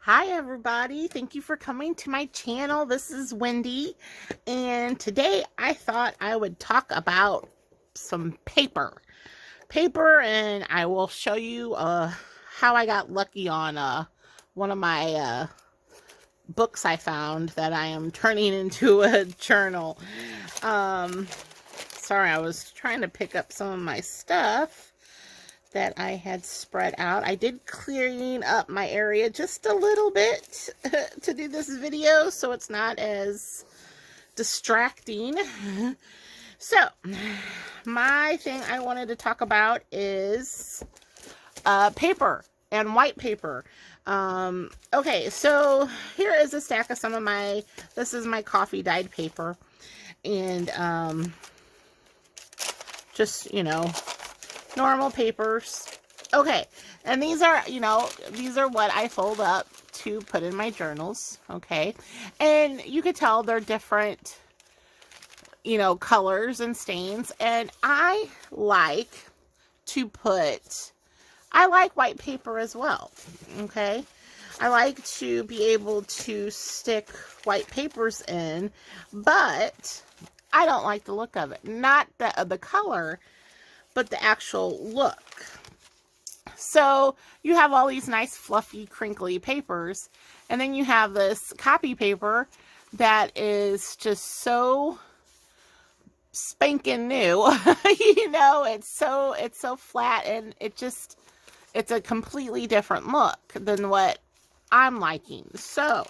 Hi everybody, thank you for coming to my channel. This is Wendy, and today I thought I would talk about some paper, and I will show you how I got lucky on one of my books I found that I am turning into a journal. Sorry, I was trying to pick up some of my stuff that I had spread out. I did clearing up my area just a little bit to do this video so it's not as distracting. So, my thing I wanted to talk about is paper and white paper. Okay, so here is a stack of some of my, this is my coffee dyed paper, and just, you know, normal papers. Okay, and these are, you know, these are what I fold up to put in my journals, okay? And you could tell they're different, you know, colors and stains, and I like to put, I like white paper as well, okay? I like to be able to stick white papers in, but I don't like the look of it. Not the color, but the actual look. So you have all these nice fluffy crinkly papers, and then you have this copy paper that is just so spanking new. You know, it's so flat, and it's a completely different look than what I'm liking. So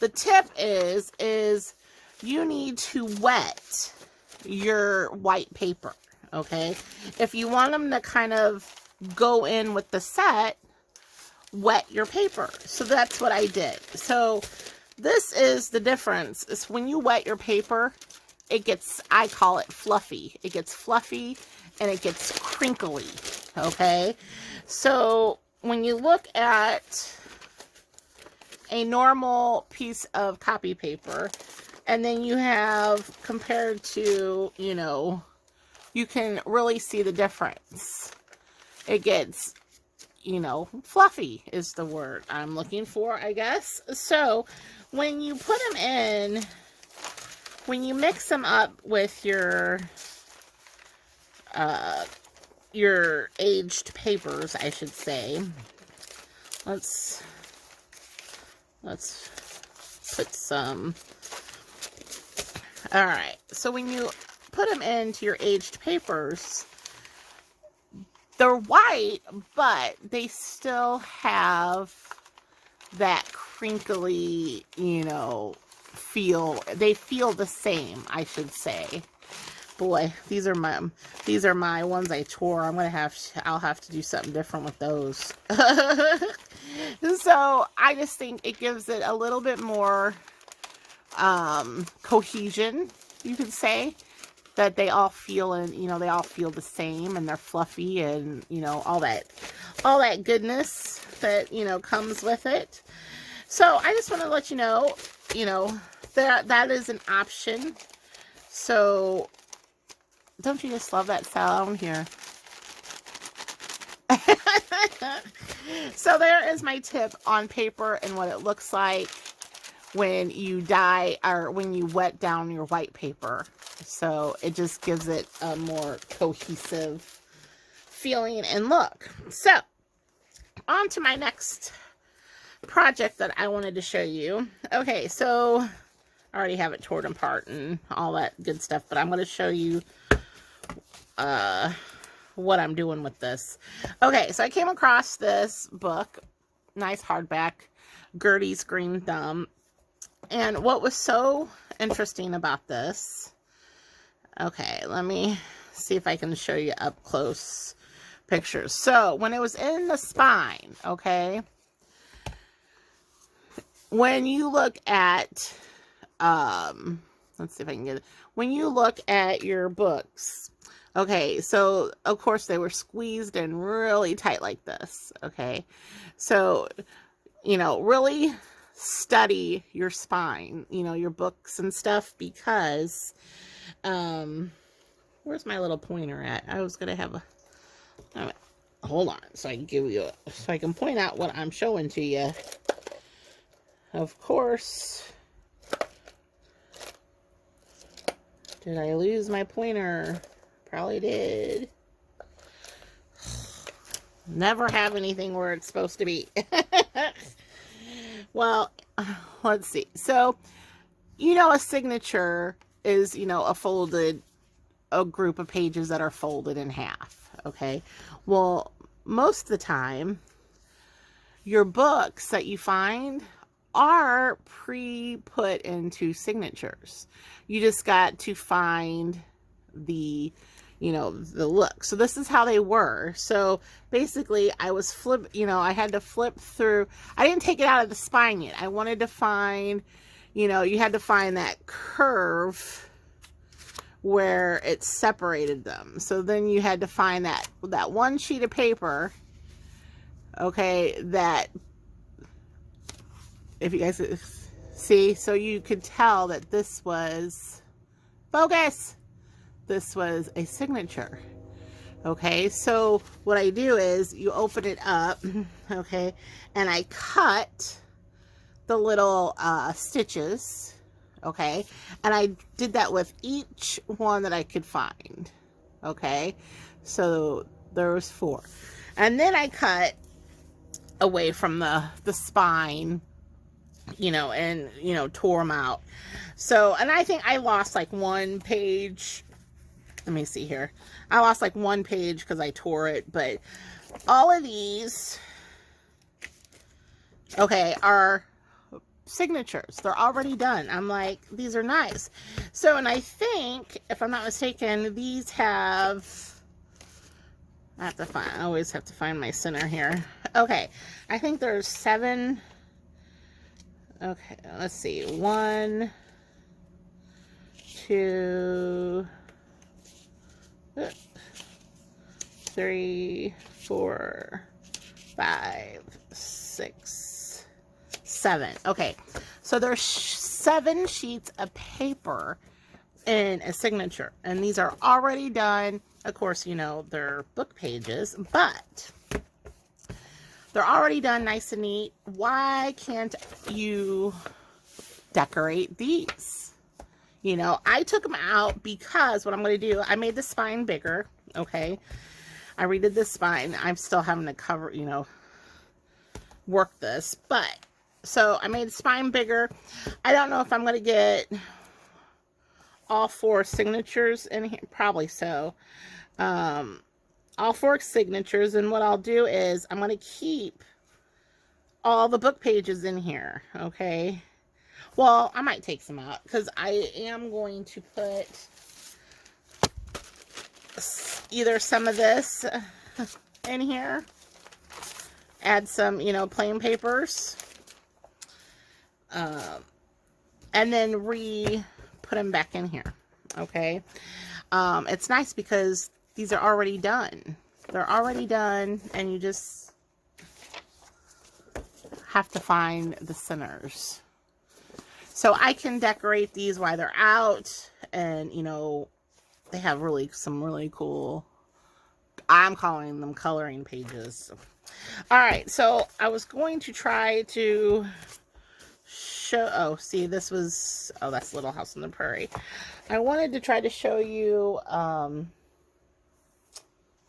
the tip is you need to wet your white paper. Okay, if you want them to kind of go in with the set, wet your paper. So that's what I did. So this is the difference, is when you wet your paper, it gets, I call it fluffy. It gets fluffy and it gets crinkly. Okay, so when you look at a normal piece of copy paper, and then you have compared to, you know, you can really see the difference. It gets, you know, fluffy is the word I'm looking for, I guess. So when you put them in, when you mix them up with your aged papers, I should say. Let's put some. All right. So when you put them into your aged papers, they're white, but they still have that crinkly, you know, feel. They feel the same, I should say. Boy, these are my ones I tore. I'll have to do something different with those. So I just think it gives it a little bit more cohesion, you could say, that they all feel, and you know, they all feel the same, and they're fluffy, and you know, all that goodness that, you know, comes with it. So I just want to let you know that is an option. So don't you just love that sound here? So there is my tip on paper and what it looks like when you dye, or when you wet down your white paper. So it just gives it a more cohesive feeling and look. So on to my next project that I wanted to show you. Okay, so I already have it torn apart and all that good stuff, but I'm going to show you what I'm doing with this. Okay, so I came across this book, nice hardback, Gertie's Green Thumb. And what was so interesting about this, okay, let me see if I can show you up close pictures. So when it was in the spine, okay, when you look at, let's see if I can get it. When you look at your books, okay, so of course they were squeezed in really tight like this, okay? So, you know, really study your spine, you know, your books and stuff, because, where's my little pointer at? I was going to have a, hold on, so I can give you, so I can point out what I'm showing to you. of course, did I lose my pointer? Probably did. Never have anything where it's supposed to be. Well, let's see. So, a signature is, a group of pages that are folded in half. Okay. Well, most of the time, your books that you find are pre-put into signatures. You just got to find the look. So this is how they were. So basically I had to flip through. I didn't take it out of the spine yet. I wanted to find, you had to find that curve where it separated them. So then you had to find that one sheet of paper, okay, that, if you guys see, so you could tell that this was, focus, this was a signature. Okay, so what I do is you open it up, okay, and I cut the little stitches, okay, and I did that with each one that I could find, okay, so there was 4. And then I cut away from the spine, and, tore them out. So, and I think I lost like 1 page. Let me see here. I lost like 1 page because I tore it, but all of these, okay, are signatures. They're already done. I'm like, these are nice. So, and I think, if I'm not mistaken, these have, I always have to find my center here. Okay, I think there's 7. Okay, let's see. 1, 2, 3, 4, 5, 6, 7. Okay, so there's 7 sheets of paper in a signature, and these are already done. Of course, they're book pages, but they're already done nice and neat. Why can't you decorate these? I took them out because what I'm going to do, I made the spine bigger, okay? I redid the spine. I'm still having to cover, work this, but, so I made the spine bigger. I don't know if I'm going to get all 4 signatures in here. Probably so. All 4 signatures, and what I'll do is I'm going to keep all the book pages in here, okay? Well, I might take some out because I am going to put either some of this in here, add some, plain papers, and then put them back in here, okay? It's nice because these are already done. They're already done, and you just have to find the centers. So I can decorate these while they're out, and, they have some really cool, I'm calling them coloring pages. All right, so I was going to try to show, see, this was, that's Little House on the Prairie. I wanted to try to show you,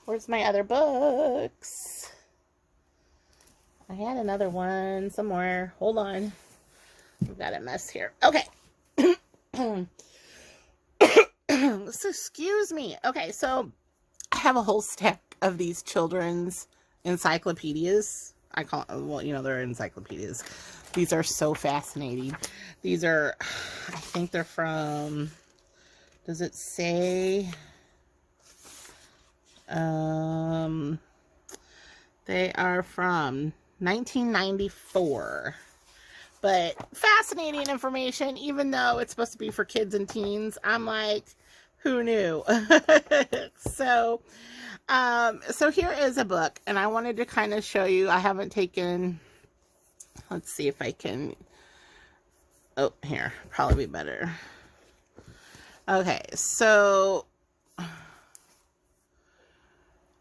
where's my other books? I had another one somewhere. Hold on. I've got a mess here. Okay. So, excuse me. Okay, so I have a whole stack of these children's encyclopedias. I call it, well, they're encyclopedias. These are so fascinating. These are, I think they're from, does it say? They are from 1994. But fascinating information, even though it's supposed to be for kids and teens. I'm like, who knew? So here is a book, and I wanted to kind of show you. I haven't taken, let's see if I can, oh, here, probably be better. Okay, so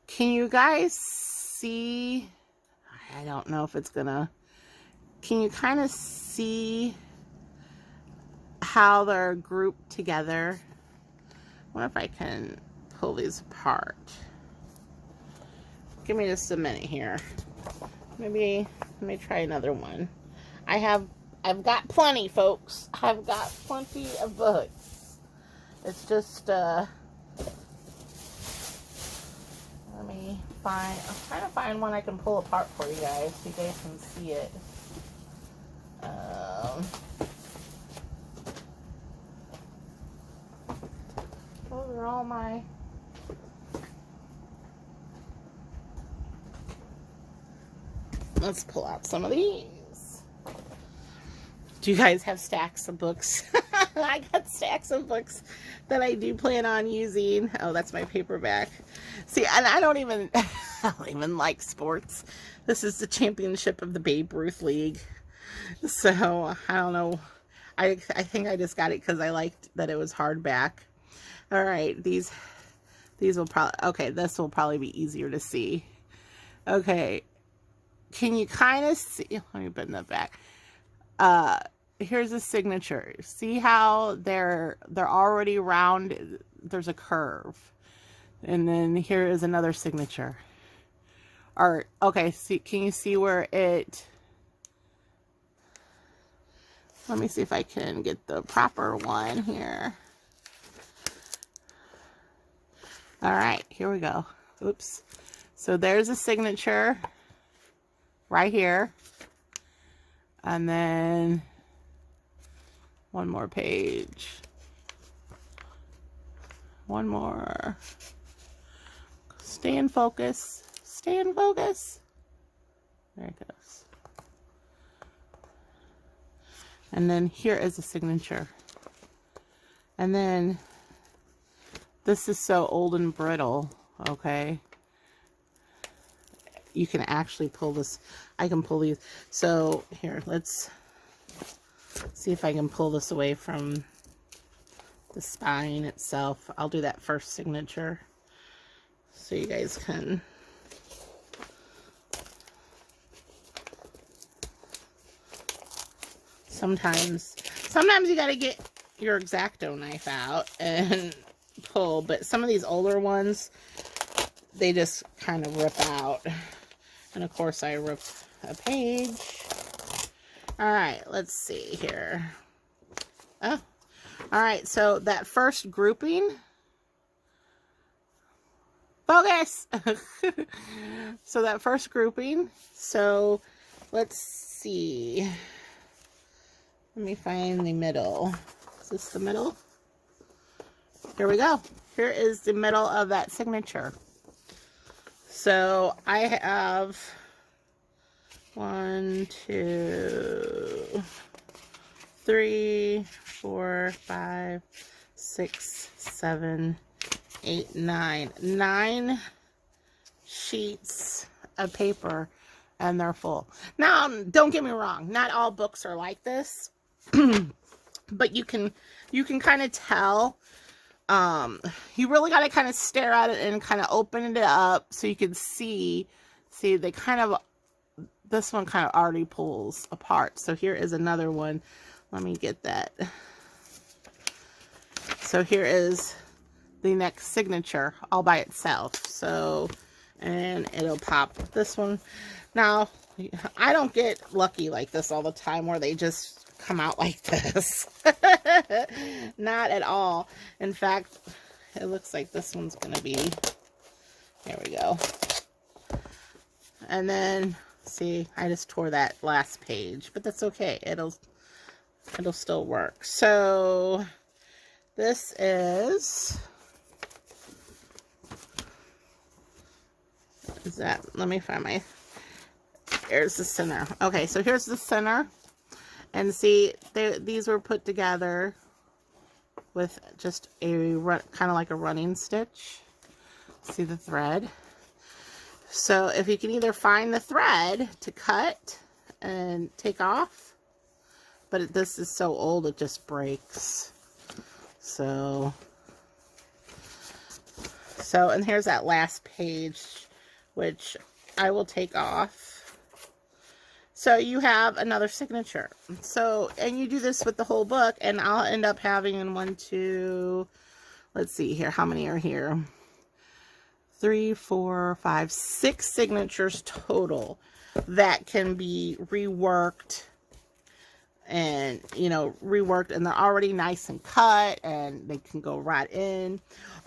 can you guys see? I don't know if it's gonna, can you kind of see how they're grouped together? I wonder if I can pull these apart. Give me just a minute here. Maybe let me try another one. I've got plenty, folks. I've got plenty of books. It's just let me find. I'm trying to find one I can pull apart for you guys so you guys can see it. Those are all my. Let's pull out some of these. Do you guys have stacks of books? I got stacks of books that I do plan on using. Oh, that's my paperback. See, and I don't even like sports. This is the championship of the Babe Ruth League. So, I don't know. I think I just got it because I liked that it was hardback. All right, these will probably, okay, this will probably be easier to see. Okay. Can you kind of see, let me bend that back. Here's a signature. See how they're already round, there's a curve. And then here is another signature. Or, okay, see, can you see where it, let me see if I can get the proper one here. All right, here we go. Oops. So there's a signature right here. And then one more page. One more. Stay in focus. Stay in focus. There it goes. And then here is a signature. And then this is so old and brittle, okay? You can actually pull this. I can pull these. So here, let's see if I can pull this away from the spine itself. I'll do that first signature so you guys can. Sometimes you got to get your X-Acto knife out and pull, but some of these older ones, they just kind of rip out. And of course I ripped a page. All right, let's see here. Oh, all right, so that first grouping, focus. So that first grouping, so let's see. Let me find the middle. Is this the middle? Here we go. Here is the middle of that signature. So I have 1, 2, 3, 4, 5, 6, 7, 8, 9. 9 sheets of paper, and they're full. Now, don't get me wrong. Not all books are like this. But you can kind of tell. You really got to kind of stare at it and kind of open it up so you can see they kind of, this one kind of already pulls apart. So here is another one. Let me get that. So here is the next signature all by itself. So, and it'll pop this one. Now, I don't get lucky like this all the time where they just come out like this. Not at all. In fact, it looks like this one's gonna be, there we go. And then see, I just tore that last page, but that's okay. It'll still work. So this is that, let me find my, here's the center. Okay, so here's the center. And see, these were put together with just a kind of like a running stitch. See the thread? So if you can either find the thread to cut and take off, but this is so old it just breaks. So, and here's that last page, which I will take off. So you have another signature. So, and you do this with the whole book, and I'll end up having in 1, 2, let's see here, how many are here? 3, 4, 5, 6 signatures total that can be reworked and, you know, reworked, and they're already nice and cut, and they can go right in.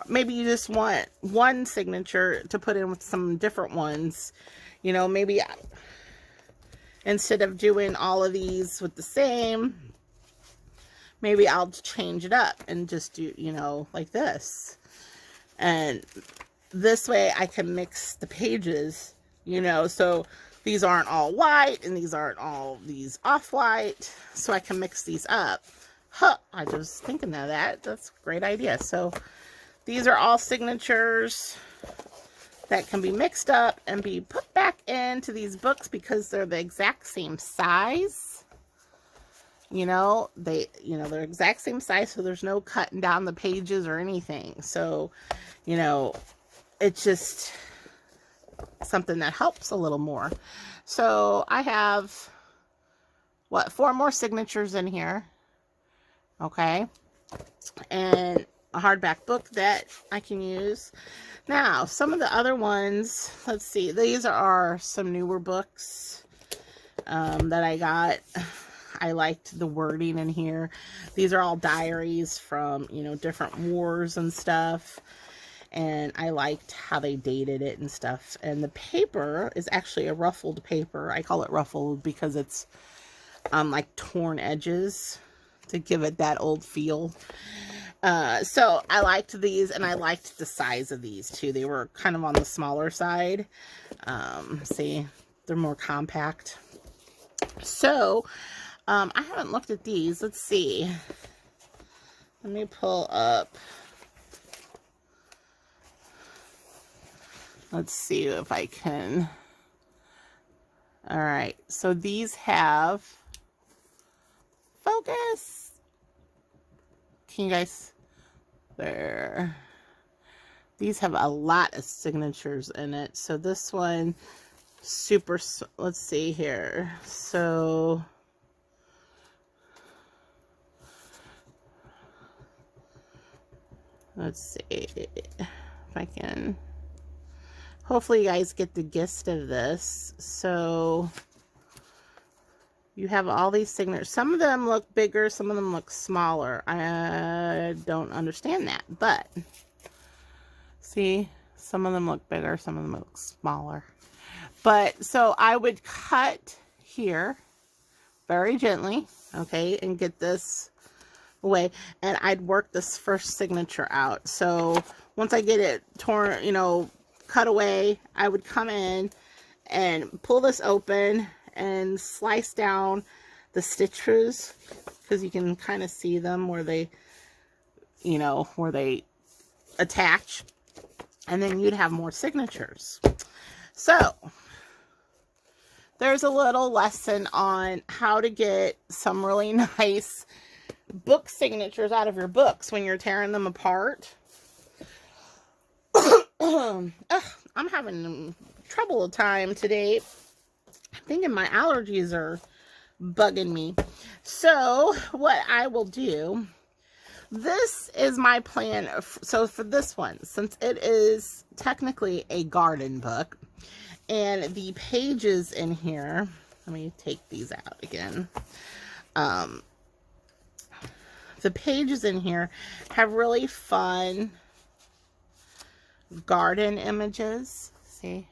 Maybe you just want one signature to put in with some different ones. You know, maybe instead of doing all of these with the same, maybe I'll change it up and just do, you know, like this. And this way I can mix the pages, you know, so these aren't all white and these aren't all these off-white, so I can mix these up. Huh, I was thinking of that. That's a great idea. So these are all signatures that can be mixed up and be put back into these books because they're the exact same size. You know, they're exact same size, so there's no cutting down the pages or anything. So, you know, it's just something that helps a little more. So I have, what, 4 more signatures in here. Okay. And a hardback book that I can use. Now, some of the other ones, let's see. These are some newer books that I got. I liked the wording in here. These are all diaries from, you know, different wars and stuff. And I liked how they dated it and stuff. And the paper is actually a ruffled paper. I call it ruffled because it's like torn edges to give it that old feel. So I liked these, and I liked the size of these too. They were kind of on the smaller side. See, they're more compact. So I haven't looked at these. Let's see. Let me pull up. Let's see if I can. All right. So these have, focus. Can you guys, there. These have a lot of signatures in it. So this one, super, let's see here. So let's see if I can. Hopefully you guys get the gist of this. So you have all these signatures. Some of them look bigger, some of them look smaller. I don't understand that, but see, some of them look bigger, some of them look smaller. But so I would cut here very gently, okay, and get this away, and I'd work this first signature out. So once I get it torn, you know, cut away, I would come in and pull this open and slice down the stitches, because you can kind of see them where they, you know, where they attach, and then you'd have more signatures. So there's a little lesson on how to get some really nice book signatures out of your books when you're tearing them apart. I'm having trouble time today. I'm thinking my allergies are bugging me. So what I will do, this is my plan. So for this one, since it is technically a garden book, and the pages in here, let me take these out again. The pages in here have really fun garden images. See?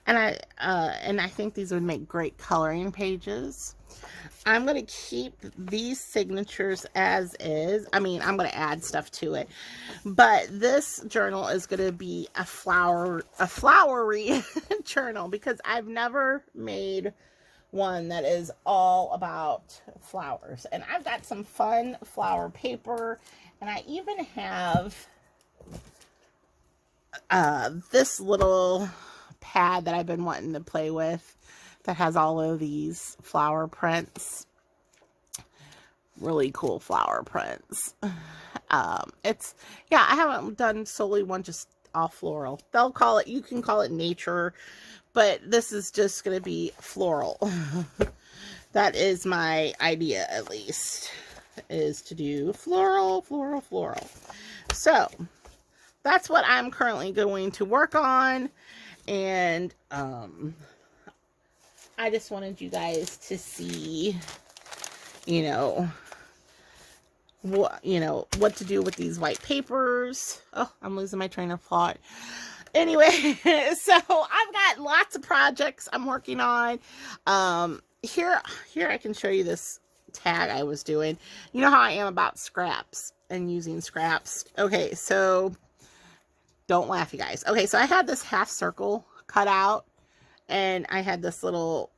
And I think these would make great coloring pages. I'm going to keep these signatures as is. I mean, I'm going to add stuff to it. But this journal is going to be a flowery journal, because I've never made one that is all about flowers. And I've got some fun flower paper, and I even have this little pad that I've been wanting to play with that has all of these flower prints. Really cool flower prints. Yeah, I haven't done solely one, just all floral. They'll call it, you can call it nature, but this is just going to be floral. That is my idea, at least, is to do floral, floral, floral. So that's what I'm currently going to work on. And I just wanted you guys to see, you know, what to do with these white papers. Oh, I'm losing my train of thought. Anyway, so I've got lots of projects I'm working on. Here I can show you this tag I was doing. You know how I am about scraps and using scraps. Okay, so don't laugh, you guys. Okay, so I had this half circle cut out, and I had this little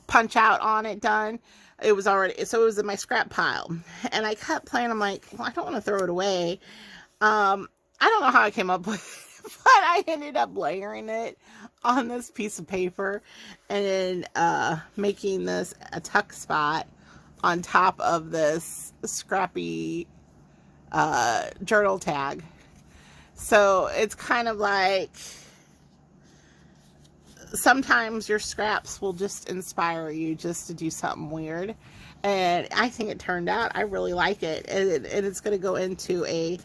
punch out on it done. It was already, so it was in my scrap pile, and I kept playing. I'm like, well, I don't want to throw it away. I don't know how I came up with it, but I ended up layering it on this piece of paper and then making this a tuck spot on top of this scrappy journal tag. So it's kind of like, sometimes your scraps will just inspire you just to do something weird. And I think it turned out, I really like it. And it's going to go into a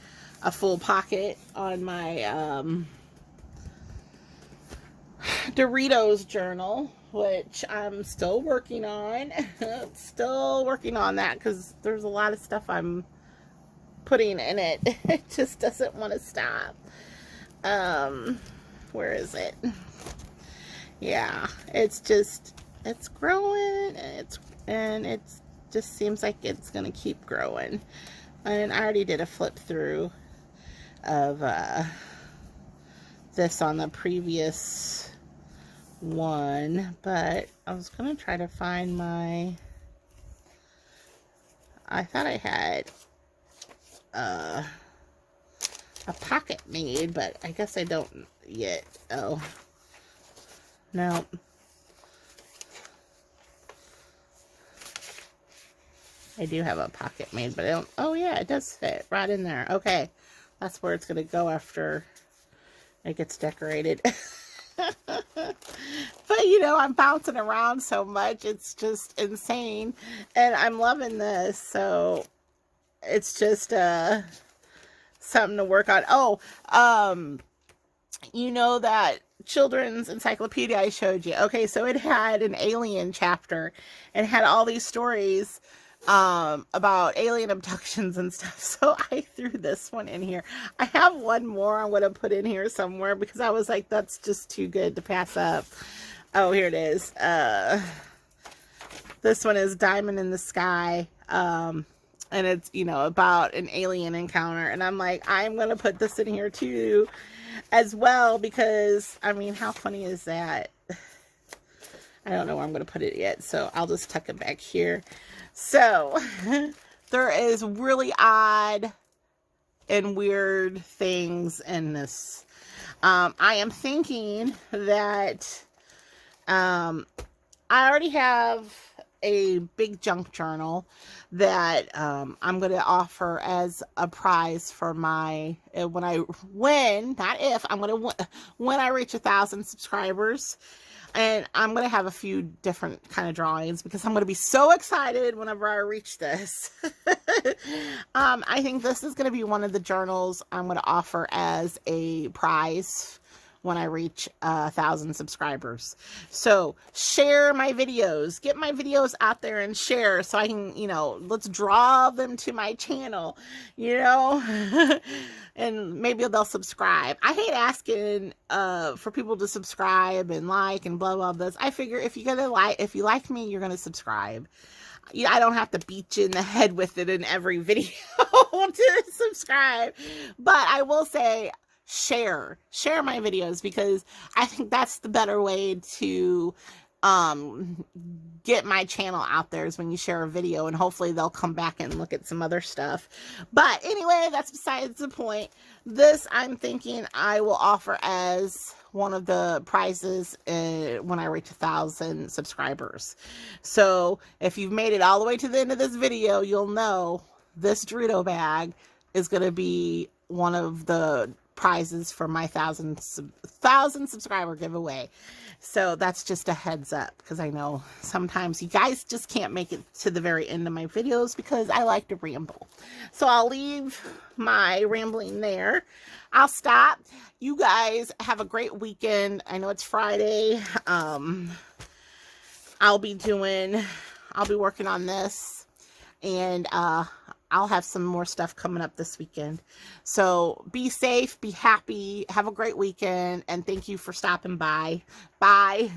full pocket on my Doritos journal, which I'm still working on. Still working on that because there's a lot of stuff I'm putting in it. It just doesn't want to stop. Where is it? Yeah, it's growing, and it just seems like it's gonna keep growing. And I already did a flip through of this on the previous one, but I was gonna try to find I thought I had a pocket made, but I guess I don't yet. Oh, no. I do have a pocket made, but I don't. Oh yeah, it does fit right in there. Okay, that's where it's gonna go after it gets decorated. But you know, I'm bouncing around so much, it's just insane, and I'm loving this. So it's just something to work on. Oh, you know that children's encyclopedia I showed you? Okay, so it had an alien chapter and had all these stories about alien abductions and stuff. So I threw this one in here. I have one more I'm going to put in here somewhere because I was like, that's just too good to pass up. Oh, here it is. This one is Diamond in the Sky. And it's, you know, about an alien encounter. And I'm like, I'm going to put this in here too as well because, I mean, how funny is that? I don't know where I'm going to put it yet, so I'll just tuck it back here. So, there is really odd and weird things in this. I am thinking that I already have a big junk journal that I'm going to offer as a prize for my, when I reach 1,000 subscribers. And I'm going to have a few different kind of drawings because I'm going to be so excited whenever I reach this. I think this is going to be one of the journals I'm going to offer as a prize when I reach 1,000 subscribers. So share my videos, get my videos out there and share so I can, you know, let's draw them to my channel, you know, and maybe they'll subscribe. I hate asking for people to subscribe and like and blah, blah, blah. I figure if you like me, you're going to subscribe. I don't have to beat you in the head with it in every video to subscribe, but I will say, share my videos because I think that's the better way to get my channel out there is when you share a video, and hopefully they'll come back and look at some other stuff. But anyway, that's besides the point. This I'm thinking I will offer as one of the prizes when I reach 1,000 subscribers. So if you've made it all the way to the end of this video, you'll know this Dorito bag is going to be one of the prizes for my 1,000 subscriber giveaway. So that's just a heads up, because I know sometimes you guys just can't make it to the very end of my videos because I like to ramble. So I'll leave my rambling there. I'll stop. You guys have a great weekend. I know it's Friday. I'll be working on this, and I'll have some more stuff coming up this weekend. So be safe, be happy, have a great weekend, and thank you for stopping by. Bye.